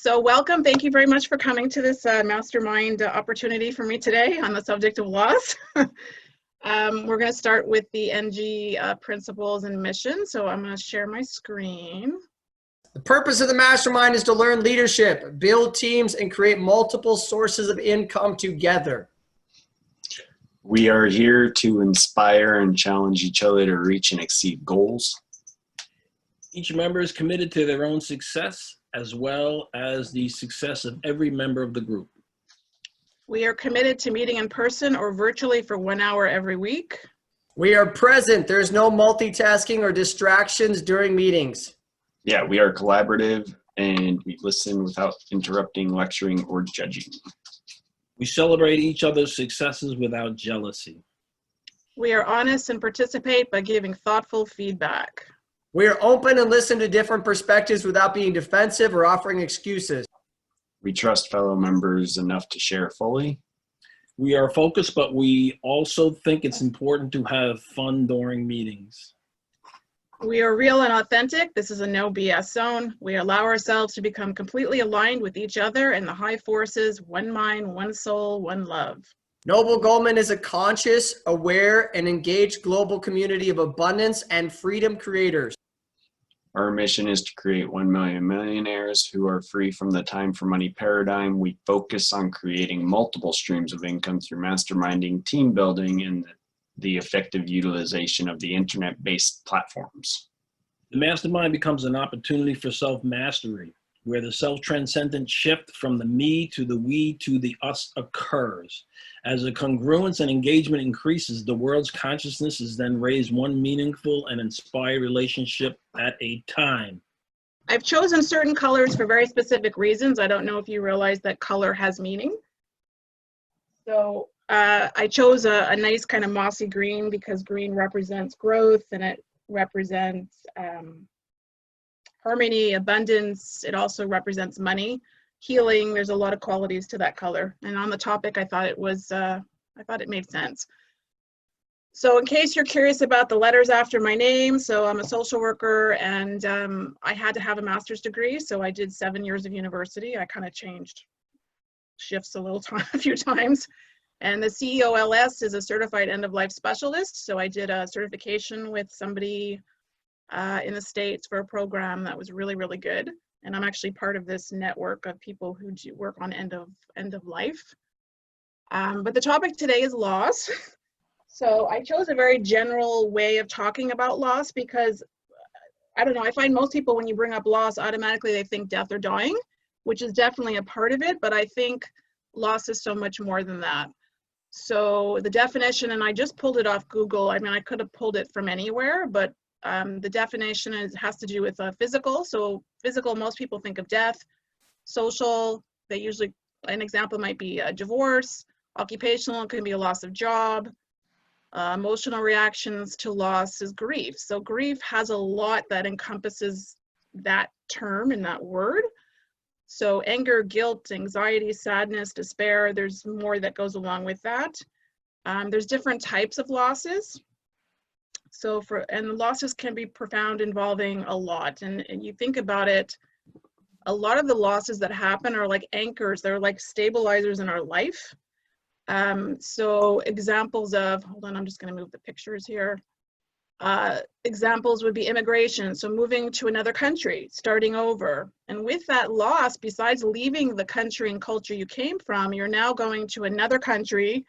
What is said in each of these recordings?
So welcome. Thank you very much for coming to this mastermind opportunity for me today on the subject of loss. We're going to start with the NG principles and mission. So I'm going to share my screen. The purpose of the mastermind is to learn leadership, build teams, and create multiple sources of income together. We are here to inspire and challenge each other to reach and exceed goals. Each member is committed to their own success as well as the success of every member of the group. We are committed to meeting in person or virtually for 1 hour every week. We are present. There's no multitasking or distractions during meetings. Yeah, we are collaborative and we listen without interrupting, lecturing, or judging. We celebrate each other's successes without jealousy. We are honest and participate by giving thoughtful feedback. We are open and listen to different perspectives without being defensive or offering excuses. We trust fellow members enough to share fully. We are focused, but we also think it's important to have fun during meetings. We are real and authentic. This is a no BS zone. We allow ourselves to become completely aligned with each other and the high forces, one mind, one soul, one love. Noble Goldman is a conscious, aware, and engaged global community of abundance and freedom creators. Our mission is to create 1 million millionaires who are free from the time for money paradigm. We focus on creating multiple streams of income through masterminding, team building, and the effective utilization of the internet-based platforms. The mastermind becomes an opportunity for self-mastery, where the self-transcendent shift from the me to the we to the us occurs. As the congruence and engagement increases, the world's consciousness is then raised one meaningful and inspired relationship at a time. I've chosen certain colors for very specific reasons. I don't know if you realize that color has meaning. So I chose a nice kind of mossy green because green represents growth and it represents harmony, abundance. It also represents money, healing. There's a lot of qualities to that color. And on the topic, I thought it made sense. So in case you're curious about the letters after my name, so I'm a social worker and I had to have a master's degree. So I did 7 years of university. I kind of changed shifts a few times. And the CEOLS is a certified end-of-life specialist. So I did a certification with somebody in the States for a program that was really, really good. And I'm actually part of this network of people who do work on end of life. But the topic today is loss. So I chose a very general way of talking about loss because, I don't know, I find most people when you bring up loss, automatically they think death or dying, which is definitely a part of it. But I think loss is so much more than that. So the definition, and I just pulled it off Google. I mean, I could have pulled it from anywhere, but the definition has to do with physical. So physical, most people think of death. Social, they usually, an example might be a divorce. Occupational, can be a loss of job. Emotional reactions to loss is grief. So grief has a lot that encompasses that term and that word. So anger, guilt, anxiety, sadness, despair, there's more that goes along with that. There's different types of losses. So and the losses can be profound, involving a lot. And you think about it, a lot of the losses that happen are like anchors. They're like stabilizers in our life. So examples of, hold on, I'm just going to move the pictures here. Examples would be immigration. So moving to another country, starting over. And with that loss, besides leaving the country and culture you came from, you're now going to another country.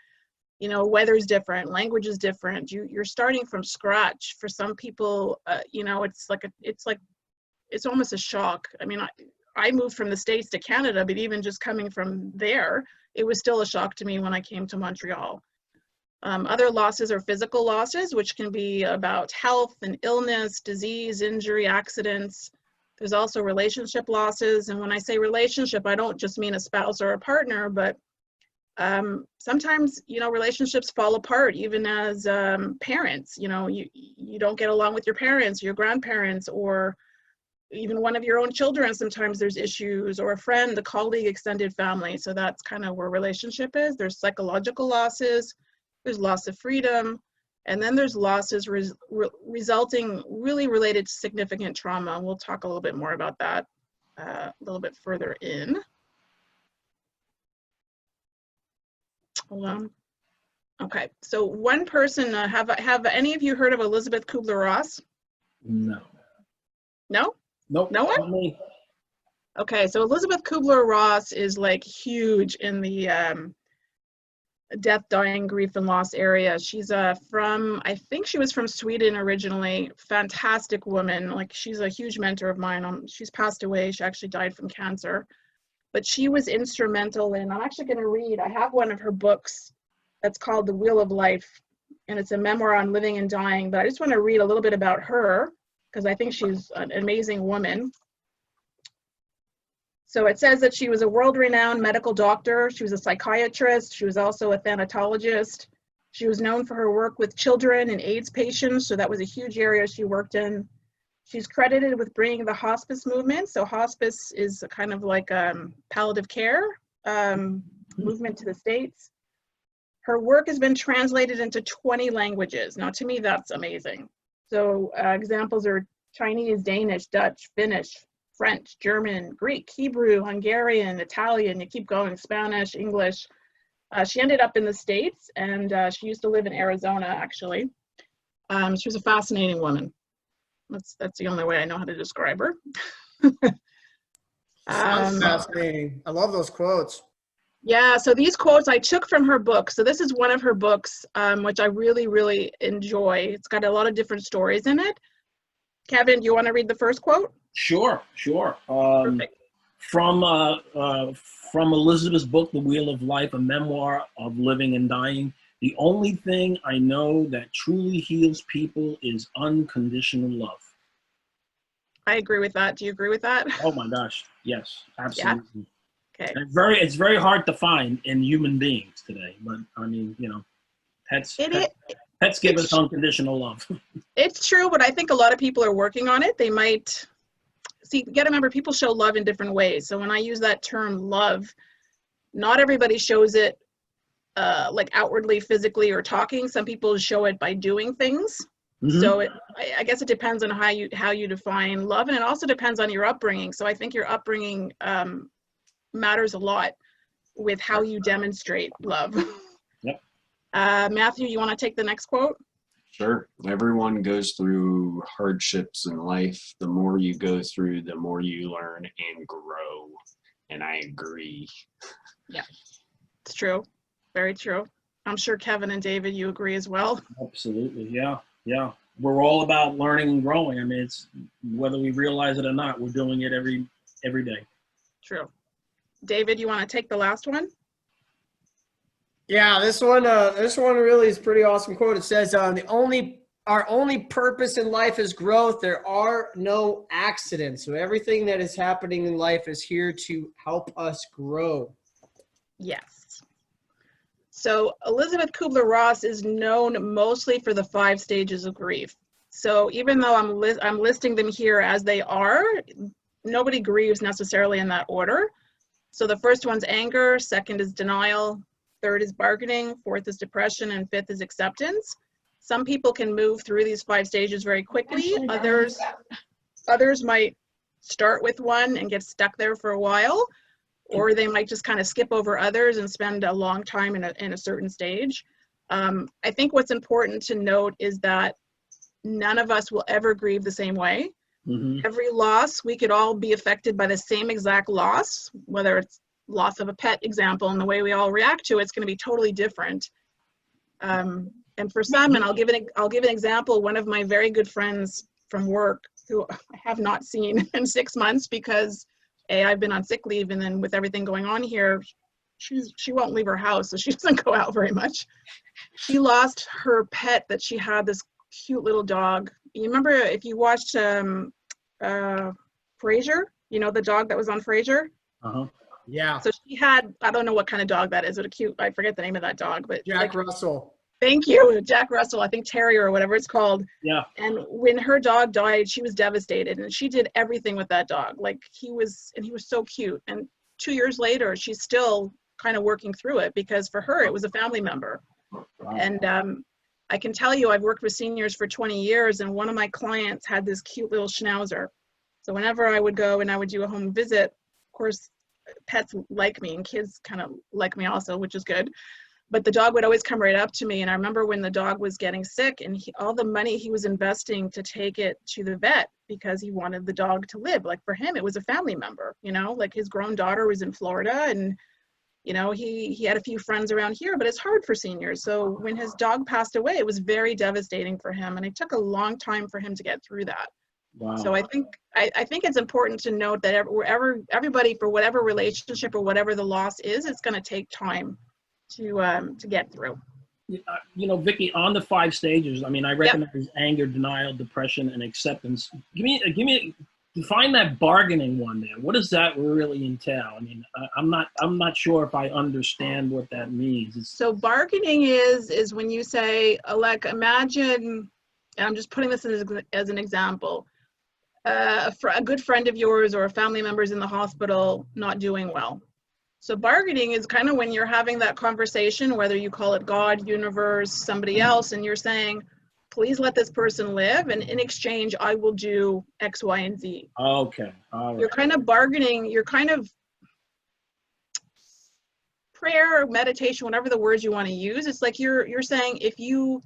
You know, weather's different, language is different. You're starting from scratch. For some people, you know, it's almost a shock. I mean, I moved from the States to Canada, but even just coming from there, it was still a shock to me when I came to Montreal. Other losses are physical losses, which can be about health and illness, disease, injury, accidents. There's also relationship losses. And when I say relationship, I don't just mean a spouse or a partner, but sometimes, you know, relationships fall apart, even as parents. You know, you don't get along with your parents, your grandparents, or even one of your own children. Sometimes there's issues, or a friend, a colleague, extended family. So that's kind of where relationship is. There's psychological losses, there's loss of freedom, and then there's losses resulting really related to significant trauma. We'll talk a little bit more about that. a little bit further in. Hold on. Okay, so one person, have any of you heard of Elizabeth Kubler-Ross? No. No? Nope. No one? Not me. Okay, so Elizabeth Kubler-Ross is like huge in the death, dying, grief, and loss area. She's from, I think she was from Sweden originally. Fantastic woman. Like, she's a huge mentor of mine. She's passed away. She actually died from cancer. But she was instrumental in, I'm actually going to read, I have one of her books that's called The Wheel of Life, and it's a memoir on living and dying. But I just want to read a little bit about her, because I think she's an amazing woman. So it says that she was a world-renowned medical doctor. She was a psychiatrist. She was also a thanatologist. She was known for her work with children and AIDS patients, so that was a huge area she worked in. She's credited with bringing the hospice movement. So hospice is kind of like palliative care movement to the States. Her work has been translated into 20 languages. Now, to me, that's amazing. So examples are Chinese, Danish, Dutch, Finnish, French, German, Greek, Hebrew, Hungarian, Italian, you keep going, Spanish, English. She ended up in the States, and she used to live in Arizona, actually. She was a fascinating woman. That's the only way I know how to describe her. Sounds fascinating. I love those quotes. Yeah, so these quotes I took from her book. So this is one of her books, which I really, really enjoy. It's got a lot of different stories in it. Kevin, do you want to read the first quote? Sure. Perfect. From Elizabeth's book, The Wheel of Life, a memoir of living and dying. The only thing I know that truly heals people is unconditional love. I agree with that. Do you agree with that? Oh my gosh, yes, absolutely. Okay. And it's very hard to find in human beings today. But I mean, you know, pets give us unconditional love. It's true, but I think a lot of people are working on it. They might see. You got to remember, people show love in different ways. So when I use that term love, not everybody shows it like outwardly, physically, or talking. Some people show it by doing things. Mm-hmm. So I guess it depends on how you define love, and it also depends on your upbringing. So I think your upbringing matters a lot with how you demonstrate love. Yep. Matthew, you want to take the next quote? Sure. Everyone goes through hardships in life. The more you go through, the more you learn and grow. And I agree. Yeah, it's true. Very true. I'm sure Kevin and David, you agree as well. Absolutely. Yeah. We're all about learning and growing. I mean, it's whether we realize it or not, we're doing it every day. True. David, you want to take the last one? Yeah, this one really is a pretty awesome quote. It says, our only purpose in life is growth. There are no accidents. So everything that is happening in life is here to help us grow. Yes. So Elizabeth Kubler-Ross is known mostly for the 5 stages of grief. So even though I'm listing them here as they are, nobody grieves necessarily in that order. So the first one's anger, second is denial, third is bargaining, fourth is depression, and fifth is acceptance. Some people can move through these 5 stages very quickly. Others might start with one and get stuck there for a while, or they might just kind of skip over others and spend a long time in a certain stage. I think what's important to note is that none of us will ever grieve the same way. Mm-hmm. Every loss, we could all be affected by the same exact loss, whether it's loss of a pet example, and the way we all react to it's going to be totally different. And for some, and I'll give an example, one of my very good friends from work who I have not seen in 6 months because I've been on sick leave, and then with everything going on here, she won't leave her house, so she doesn't go out very much. She lost her pet that she had, this cute little dog. You remember if you watched Frasier, you know, the dog that was on Frasier? Uh-huh. Yeah. So she had, I don't know what kind of dog that is, I forget the name of that dog, but Jack Russell. Thank you, Jack Russell, I think Terrier or whatever it's called. Yeah. And when her dog died, she was devastated, and she did everything with that dog. Like he was so cute. And 2 years later, she's still kind of working through it because for her, it was a family member. Wow. And I can tell you, I've worked with seniors for 20 years, and one of my clients had this cute little schnauzer. So whenever I would go and I would do a home visit, of course, pets like me and kids kind of like me also, which is good. But the dog would always come right up to me. And I remember when the dog was getting sick and all the money he was investing to take it to the vet because he wanted the dog to live. Like for him, it was a family member, you know, like his grown daughter was in Florida and, you know, he had a few friends around here, but it's hard for seniors. So when his dog passed away, it was very devastating for him. And it took a long time for him to get through that. Wow. So I think it's important to note that everybody, for whatever relationship or whatever the loss is, it's going to take time to get through. You know, Vicki, on the 5 stages, I mean, I recognize anger, denial, depression, and acceptance. Define that bargaining one there. What does that really entail? I mean, I'm not sure if I understand what that means. So bargaining is when you say, like, imagine, and I'm just putting this as an example, a good friend of yours or a family member's in the hospital not doing well. So bargaining is kind of when you're having that conversation, whether you call it God, universe, somebody else, and you're saying, please let this person live, and in exchange, I will do X, Y, and Z. Okay, all right. You're kind of bargaining, you're kind of prayer, meditation, whatever the words you want to use. It's like you're saying, if you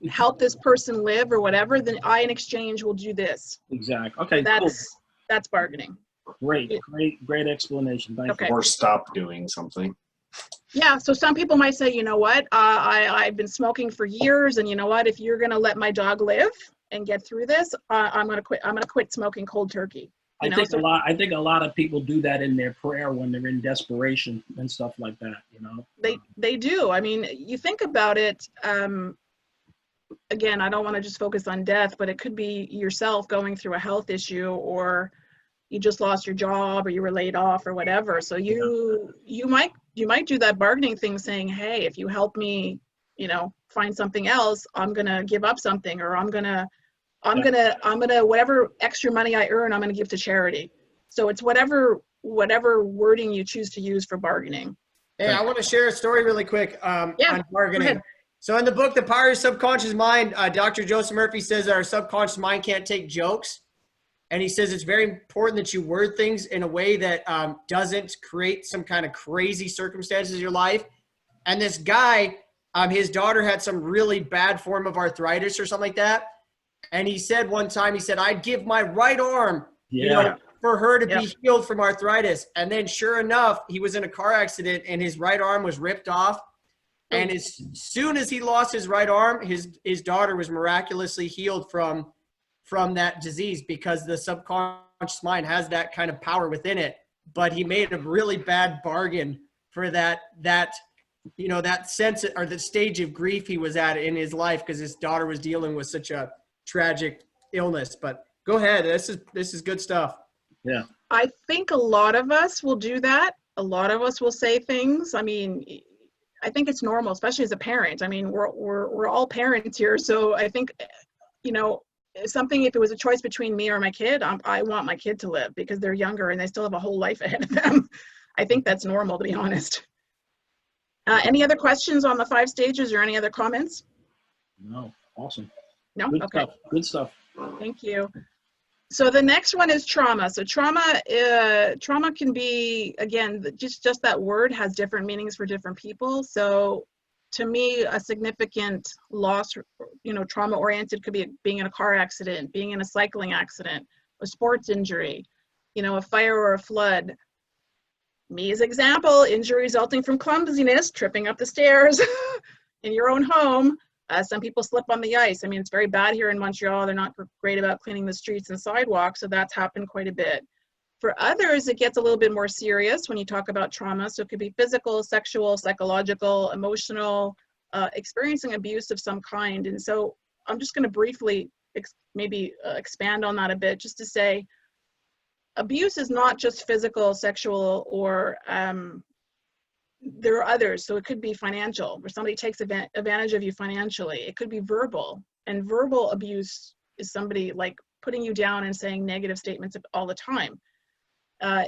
help this person live or whatever, then I, in exchange, will do this. Exactly. Okay, So cool. that's bargaining. Great explanation. Thank Okay. you. Or stop doing something. Yeah, so some people might say, you know what, I've been smoking for years, and you know what, if you're going to let my dog live and get through this, I'm going to quit. I'm going to quit smoking cold turkey. I think a lot of people do that in their prayer when they're in desperation and stuff like that, you know. They do. I mean, you think about it, again, I don't want to just focus on death, but it could be yourself going through a health issue, or you just lost your job, or you were laid off, or whatever. So you might do that bargaining thing, saying, hey, if you help me, you know, find something else, I'm gonna give up something, or I'm gonna whatever extra money I earn, I'm gonna give to charity. So it's whatever wording you choose to use for bargaining. Hey, I want to share a story really quick on bargaining. So in the book, The Power of Your Subconscious Mind, Dr. Joseph Murphy says that our subconscious mind can't take jokes. And he says it's very important that you word things in a way that doesn't create some kind of crazy circumstances in your life. And this guy, his daughter had some really bad form of arthritis or something like that. And he said one time, I'd give my right arm, you know, for her to be healed from arthritis. And then sure enough, he was in a car accident and his right arm was ripped off. And as soon as he lost his right arm, his daughter was miraculously healed from that disease, because the subconscious mind has that kind of power within it. But he made a really bad bargain for that you know, that sense or the stage of grief he was at in his life, because his daughter was dealing with such a tragic illness. But go ahead. This is good stuff. Yeah. I think a lot of us will do that. A lot of us will say things. I mean, I think it's normal, especially as a parent. I mean, we're all parents here. So I think, you know, if it was a choice between me or my kid, I want my kid to live, because they're younger and they still have a whole life ahead of them. I think that's normal, to be honest. Any other questions on the 5 stages, or any other comments? No. Awesome. No? Good Okay. stuff. Good stuff. Thank you. So the next one is trauma. So trauma can be, again, just that word has different meanings for different people. So to me, a significant loss, you know, trauma-oriented could be being in a car accident, being in a cycling accident, a sports injury, you know, a fire or a flood. Me as example, injury resulting from clumsiness, tripping up the stairs in your own home. Some people slip on the ice. I mean, it's very bad here in Montreal. They're not great about cleaning the streets and sidewalks, so that's happened quite a bit. For others, it gets a little bit more serious when you talk about trauma. So it could be physical, sexual, psychological, emotional, experiencing abuse of some kind. And so I'm just going to briefly expand on that a bit, just to say abuse is not just physical, sexual, or there are others. So it could be financial, where somebody takes advantage of you financially. It could be verbal, and verbal abuse is somebody like putting you down and saying negative statements all the time.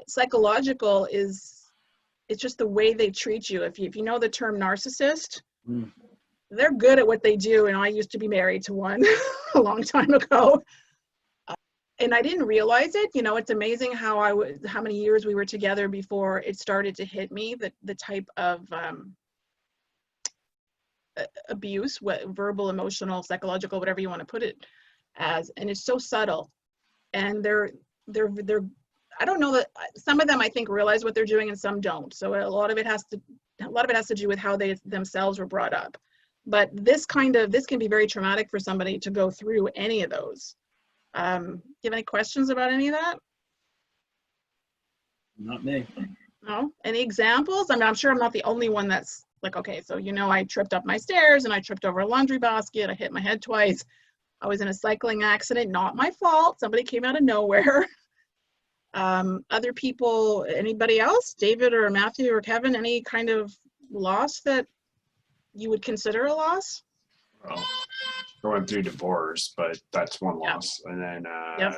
Psychological it's just the way they treat you. If you know the term narcissist, they're good at what they do. And I used to be married to one a long time ago. and I didn't realize it. You know, it's amazing how how many years we were together before it started to hit me, the type of abuse, verbal, emotional, psychological, whatever you want to put it as, and it's so subtle. And they're I don't know that some of them I think realize what they're doing and some don't. So a lot of it has to do with how they themselves were brought up. But this can be very traumatic for somebody to go through any of those. Do you have any questions about any of that? Not me. No? Any examples? I mean, I'm sure I'm not the only one that's like, okay, so I tripped up my stairs and I tripped over a laundry basket. I hit my head twice. I was in a cycling accident, not my fault. Somebody came out of nowhere. Other people, anybody else? David or Matthew or Kevin, any kind of loss that you would consider a loss? Well, going through divorce, but that's one Yeah. loss. And then Yep.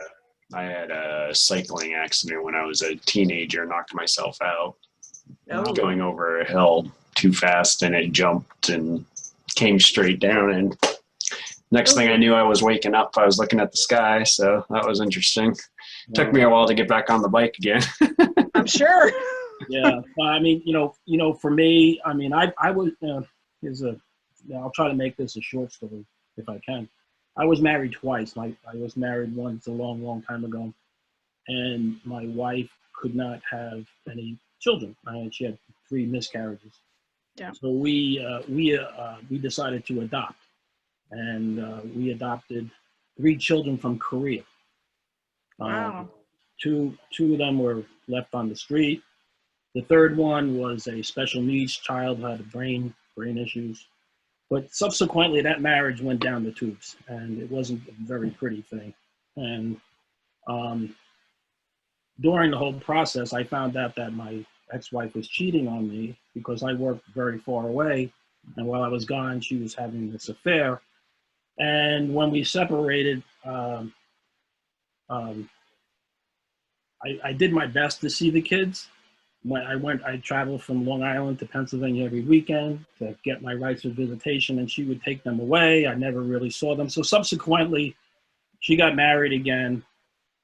I had a cycling accident when I was a teenager, knocked myself out. Oh. Going over a hill too fast, and it jumped and came straight down. And next thing I knew, I was waking up. I was looking at the sky, so that was interesting. Took me a while to get back on the bike again. I'm sure. Yeah, I mean, for me, I mean, I was I'll try to make this a short story if I can. I was married twice. I was married once a long, long time ago, and my wife could not have any children. She had 3 miscarriages. Yeah. So we decided to adopt, and we adopted 3 children from Korea. Wow. Two of them were left on the street. The third one was a special needs child who had brain issues. But subsequently, that marriage went down the tubes, and it wasn't a very pretty thing. And during the whole process, I found out that my ex-wife was cheating on me because I worked very far away, and while I was gone, she was having this affair. And when we separated, I did my best to see the kids. When I traveled from Long Island to Pennsylvania every weekend to get my rights of visitation, and she would take them away. I never really saw them. So subsequently, she got married again,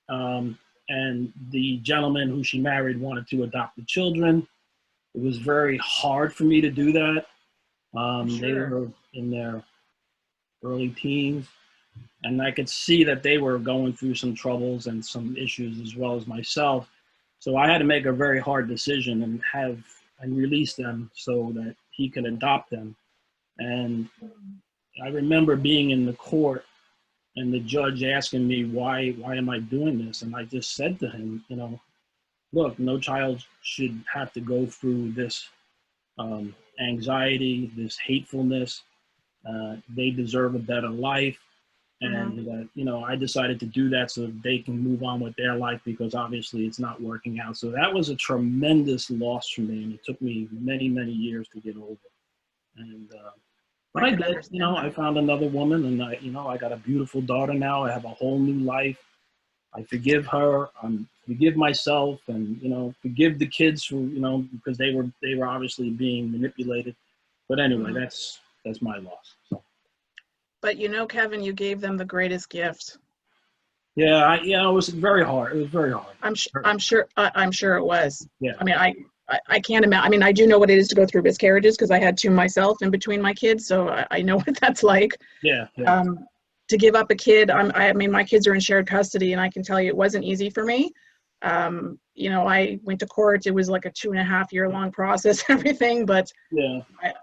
and the gentleman who she married wanted to adopt the children. It was very hard for me to do that. They were in their early teens, and I could see that they were going through some troubles and some issues as well as myself. So I had to make a very hard decision and release them so that he could adopt them. And I remember being in the court and the judge asking me, why am I doing this? And I just said to him, look, no child should have to go through this anxiety, this hatefulness. They deserve a better life. And, I decided to do that so they can move on with their life because obviously it's not working out. So that was a tremendous loss for me. And it took me many, many years to get over. And, but I did, I found another woman and I got a beautiful daughter now. I have a whole new life. I forgive her. Forgive myself and, forgive the kids who, because they were obviously being manipulated. But anyway, that's my loss. So. But Kevin, you gave them the greatest gift. Yeah, it was very hard. It was very hard. I'm sure it was. Yeah. I mean, I can't imagine. I mean, I do know what it is to go through miscarriages because I had 2 myself in between my kids, so I know what that's like. Yeah. To give up a kid, I mean, my kids are in shared custody, and I can tell you it wasn't easy for me. I went to court. It was like a 2.5-year long process, everything. But yeah, I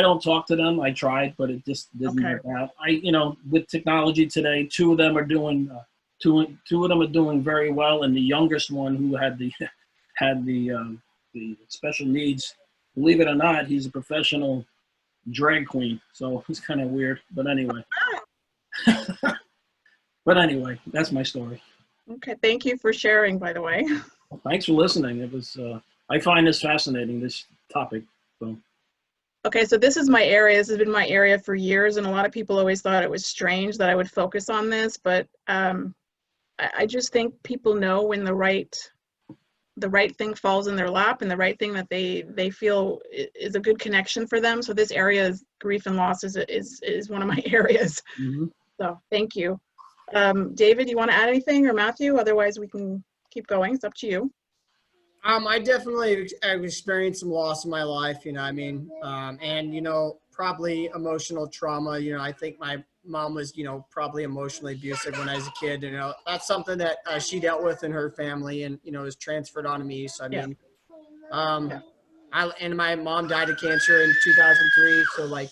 don't talk to them. I tried, but it just didn't work out. With technology today, 2 of them are doing two of them are doing very well, and the youngest one who had the special needs, believe it or not, he's a professional drag queen. So it's kind of weird, but anyway. But anyway, that's my story. Okay, thank you for sharing, by the way. Well, thanks for listening. It was I find this fascinating, this topic. So. Okay, so this is my area. This has been my area for years, and a lot of people always thought it was strange that I would focus on this, but I just think people know when the right thing falls in their lap and the right thing that they feel is a good connection for them. So this area is grief and loss is one of my areas. Mm-hmm. So thank you. David, you want to add anything, or Matthew? Otherwise, we can keep going. It's up to you. I definitely have experienced some loss in my life, you know, I mean, and, you know, probably emotional trauma. You know, I think my mom was, you know, probably emotionally abusive when I was a kid. You know, that's something that she dealt with in her family and, you know, was transferred onto me. So, I Yeah. mean, Yeah. and my mom died of cancer in 2003. So like,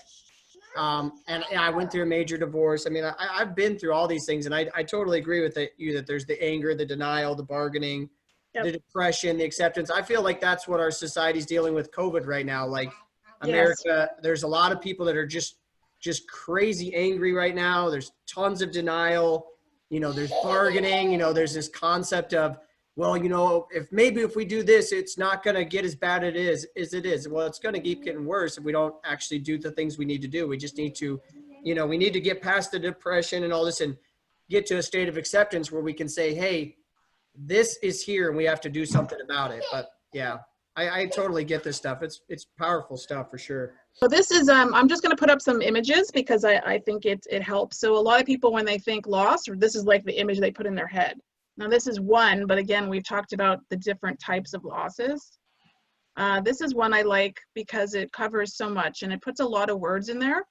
and I went through a major divorce. I mean, I've been through all these things, and I totally agree with you that there's the anger, the denial, the bargaining, Yep. the depression, the acceptance. I feel like that's what our society's dealing with COVID right now. Like Yes. America, there's a lot of people that are just crazy angry right now. There's tons of denial. You know, there's bargaining. You know, there's this concept of, well, you know, if we do this, it's not going to get as bad as it is. Well, it's going to keep getting worse if we don't actually do the things we need to do. We just need to, you know, we need to get past the depression and all this and get to a state of acceptance where we can say, hey, this is here and we have to do something about it. But yeah, I totally get this stuff. It's powerful stuff for sure. So this is, I'm just going to put up some images because I think it helps. So a lot of people, when they think loss, or this is like the image they put in their head. Now this is one, but again, we've talked about the different types of losses. This is one I like because it covers so much and it puts a lot of words in there,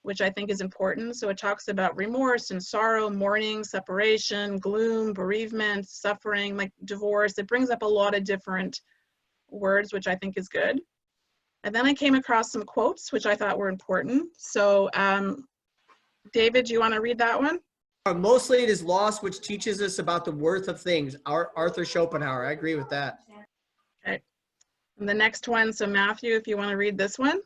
which I think is important. So it talks about remorse and sorrow, mourning, separation, gloom, bereavement, suffering, like divorce. It brings up a lot of different words, which I think is good. And then I came across some quotes, which I thought were important. So David, do you want to read that one? Mostly it is loss, which teaches us about the worth of things. Arthur Schopenhauer. I agree with that. Okay. And the next one, so Matthew, if you want to read this one.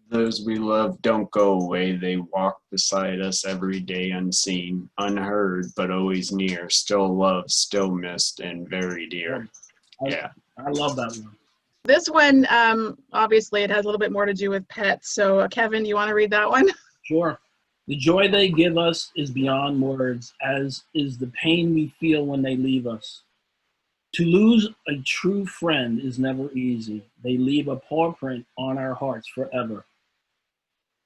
Those we love don't go away. They walk beside us every day, unseen, unheard, but always near. Still loved, still missed, and very dear. Yeah. I love that one. This one, obviously, it has a little bit more to do with pets. So Kevin, you want to read that one? Sure. The joy they give us is beyond words, as is the pain we feel when they leave us. To lose a true friend is never easy. They leave a paw print on our hearts forever.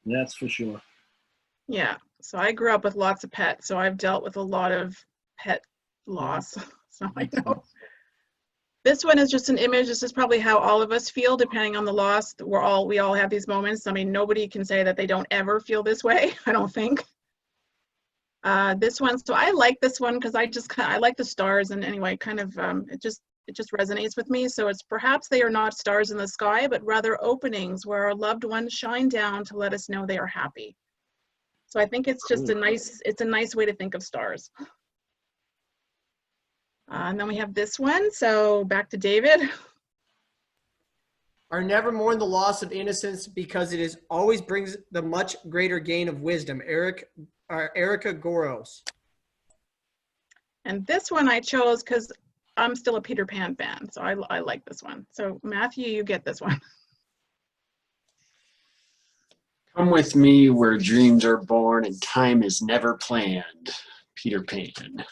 That's for sure. Yeah. So I grew up with lots of pets, so I've dealt with a lot of pet loss. So I know. This one is just an image. This is probably how all of us feel, depending on the loss. We all have these moments. I mean, nobody can say that they don't ever feel this way, I don't think. This one, so I like this one because I like the stars, and anyway, kind of it just resonates with me. So it's perhaps they are not stars in the sky, but rather openings where our loved ones shine down to let us know they are happy. So I think it's just a nice way to think of stars. And then we have this one. So back to David. Are never mourn the loss of innocence because it is always brings the much greater gain of wisdom. Erica Goros. And this one I chose because I'm still a Peter Pan fan, so I like this one. So Matthew, you get this one. Come with me where dreams are born and time is never planned. Peter Pan.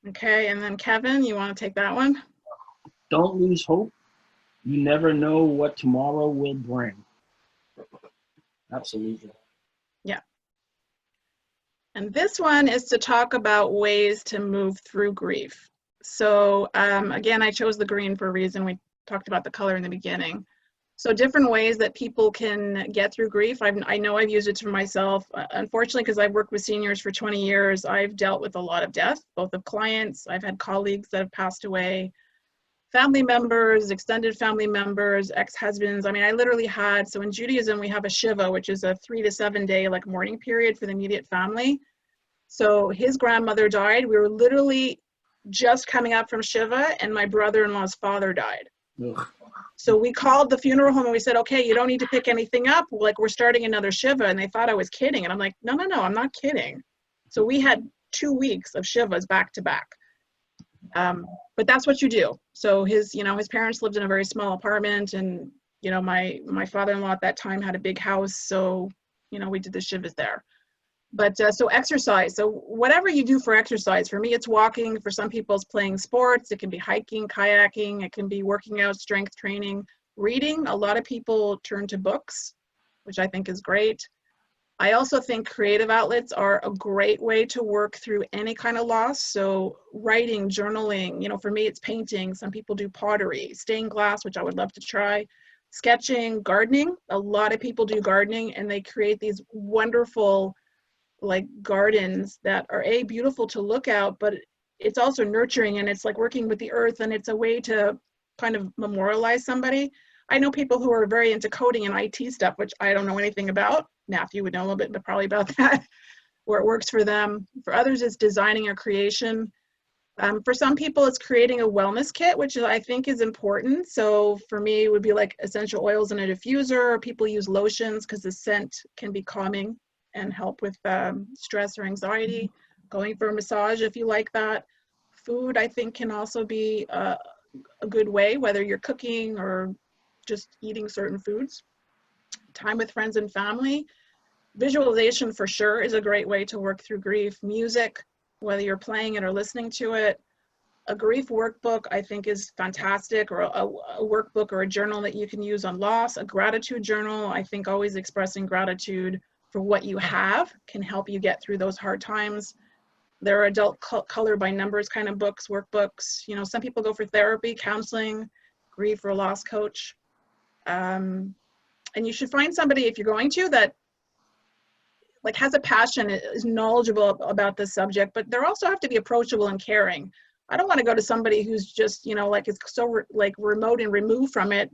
Okay, and then Kevin, you want to take that one? Don't lose hope. You never know what tomorrow will bring. Absolutely. Yeah. And this one is to talk about ways to move through grief. So again, I chose the green for a reason. We talked about the color in the beginning. So different ways that people can get through grief. I know I've used it for myself. Unfortunately, because I've worked with seniors for 20 years, I've dealt with a lot of death, both of clients. I've had colleagues that have passed away, family members, extended family members, ex-husbands. I mean, I literally had, so in Judaism, we have a Shiva, which is a 3 to 7 day like mourning period for the immediate family. So his grandmother died. We were literally just coming up from Shiva, and my brother-in-law's father died. Ugh. So we called the funeral home and we said, okay, you don't need to pick anything up. Like, we're starting another Shiva. And they thought I was kidding. And I'm like, no, I'm not kidding. So we had 2 weeks of Shivas back to back. But that's what you do. So his parents lived in a very small apartment, and, my father-in-law at that time had a big house. So, we did the Shivas there. But so exercise. So whatever you do for exercise, for me, it's walking. For some people, it's playing sports. It can be hiking, kayaking. It can be working out, strength training, reading. A lot of people turn to books, which I think is great. I also think creative outlets are a great way to work through any kind of loss. So writing, journaling, you know, for me, it's painting. Some people do pottery, stained glass, which I would love to try, sketching, gardening. A lot of people do gardening, and they create these wonderful like gardens that are beautiful to look at, but it's also nurturing, and it's like working with the earth, and it's a way to kind of memorialize somebody. I know people who are very into coding and IT stuff, which I don't know anything about. Matthew would know a little bit, but probably about that, where it works for them. For others, it's designing or creation. For some people, it's creating a wellness kit, which I think is important. So for me, it would be like essential oils in a diffuser. People use lotions because the scent can be calming and help with stress or anxiety. Going for a massage if you like that. Food, I think, can also be a good way, whether you're cooking or just eating certain foods. Time with friends and family. Visualization for sure is a great way to work through grief. Music, whether you're playing it or listening to it. A grief workbook, I think, is fantastic, or a workbook or a journal that you can use on loss. A gratitude journal, I think always expressing gratitude for what you have can help you get through those hard times. There are adult color by numbers kind of books, workbooks. You know, some people go for therapy, counseling, grief or loss coach. And you should find somebody, if you're going to, that like has a passion, is knowledgeable about this subject, but they also have to be approachable and caring. I don't want to go to somebody who's just, you know, like is so like remote and removed from it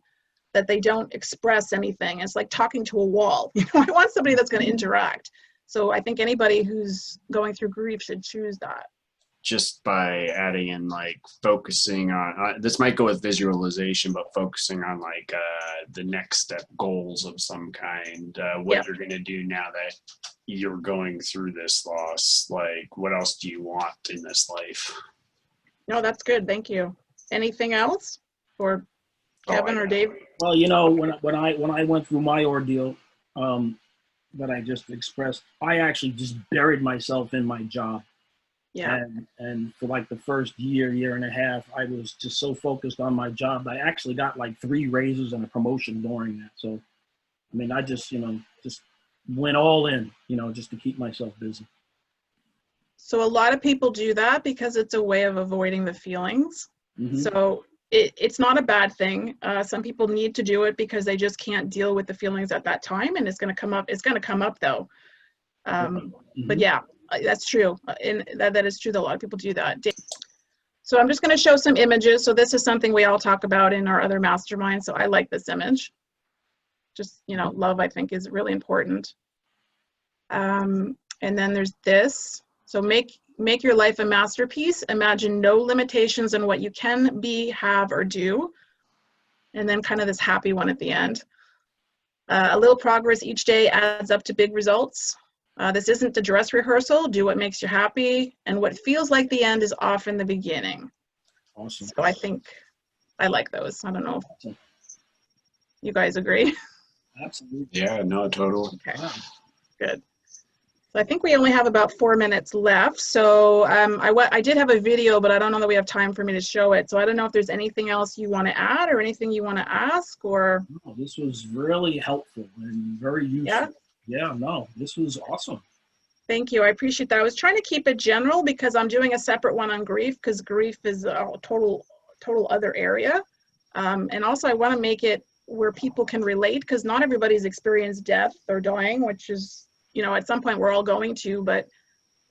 that they don't express anything. It's like talking to a wall. You know, I want somebody that's going to interact. So I think anybody who's going through grief should choose that. Just by adding in like focusing on this might go with visualization, but focusing on like the next step goals of some kind, what you're going to do now that you're going through this loss. Like, what else do you want in this life? No, that's good. Thank you. Anything else for Kevin or Dave? Well, you know, when I went through my ordeal that I just expressed, I actually just buried myself in my job. Yeah. And for like the first year and a half, I was just so focused on my job. I actually got like 3 raises and a promotion during that. So, I mean, I just, you know, just went all in, you know, just to keep myself busy. So a lot of people do that because it's a way of avoiding the feelings. Mm-hmm. So it's not a bad thing. Some people need to do it because they just can't deal with the feelings at that time, and it's going to come up. It's going to come up though. But yeah, that's true. And that is true that a lot of people do that. So I'm just going to show some images. So this is something we all talk about in our other masterminds. So I like this image. Just, you know, love, I think, is really important. And then there's this. So make your life a masterpiece. Imagine no limitations on what you can be, have, or do. And then kind of this happy one at the end. A little progress each day adds up to big results. This isn't a dress rehearsal. Do what makes you happy. And what feels like the end is often the beginning. Awesome. So I think I like those. I don't know if you guys agree. Absolutely. Yeah, no, totally. Okay, good. So I think we only have about 4 minutes left. So I did have a video, but I don't know that we have time for me to show it. So I don't know if there's anything else you want to add or anything you want to ask, or. No, this was really helpful and very useful. Yeah? Yeah, no, this was awesome. Thank you. I appreciate that. I was trying to keep it general because I'm doing a separate one on grief, because grief is a total other area. And also I want to make it where people can relate, because not everybody's experienced death or dying, which is, you know, at some point we're all going to, but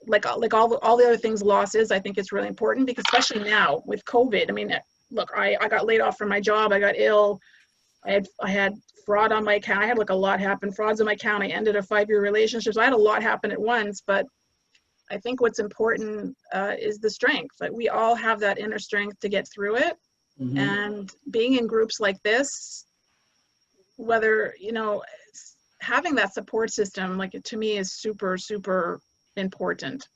like all the other things loss is, I think it's really important, because especially now with COVID, I mean, look, I got laid off from my job. I got ill. I had fraud on my account. I had like a lot happen. Frauds on my account. I ended a 5-year relationship. So I had a lot happen at once, but I think what's important is the strength. Like we all have that inner strength to get through it. Mm-hmm. And being in groups like this, whether, you know, having that support system, like to me is super, super important.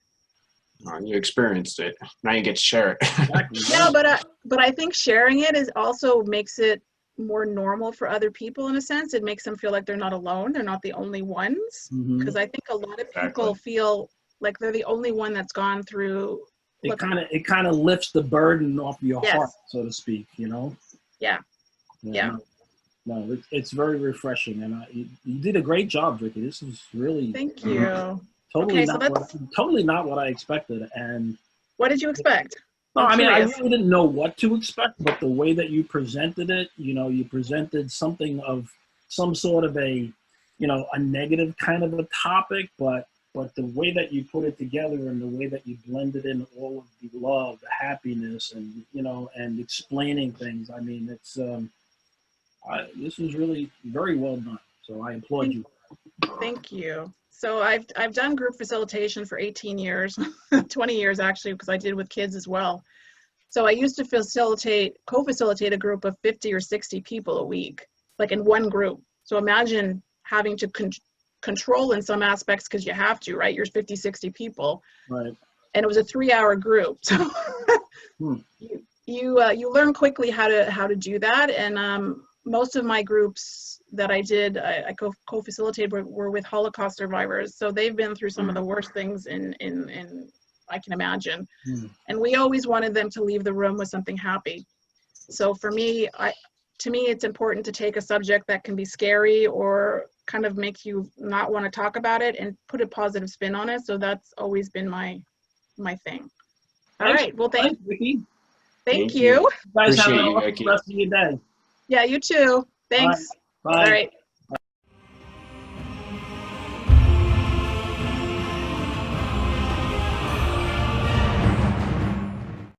You experienced it. Now you get to share it. Exactly. Yeah, but I think sharing it is also makes it more normal for other people in a sense. It makes them feel like they're not alone. They're not the only ones. Mm-hmm. Because I think a lot of people feel like they're the only one that's gone through. It kind of lifts the burden off your Yes. heart, so to speak, you know? Yeah. Yeah. No, it's very refreshing, and you did a great job, Vicky. This is really Thank you. totally Okay, so totally not what I expected. And what did you expect? no, I'm I mean, I curious. really didn't know what to expect, but the way that you presented it, you presented something of some sort of a, a negative kind of a topic, but the way that you put it together and the way that you blended in all of the love, the happiness, and and explaining things. I mean, it's this was really very well done. So I applaud you. Thank you. So I've done group facilitation for 18 years, 20 years actually, because I did with kids as well. So I used to co-facilitate a group of 50 or 60 people a week, like in one group. So imagine having to control in some aspects, because you have to, right? You're 50, 60 people. Right. And it was a 3-hour group. So you learn quickly how to do that. And most of my groups that I did, I co-facilitated were with Holocaust survivors. So they've been through some of the worst things in I can imagine. And we always wanted them to leave the room with something happy. So for me, to me, it's important to take a subject that can be scary or kind of make you not want to talk about it and put a positive spin on it. So that's always been my thing. All Thanks. right. Well, Thanks, Vicky. thank you. you. You guys have Appreciate an you, awesome Vicky. rest of your day. Yeah, you too. All right. Thanks. Bye. All right.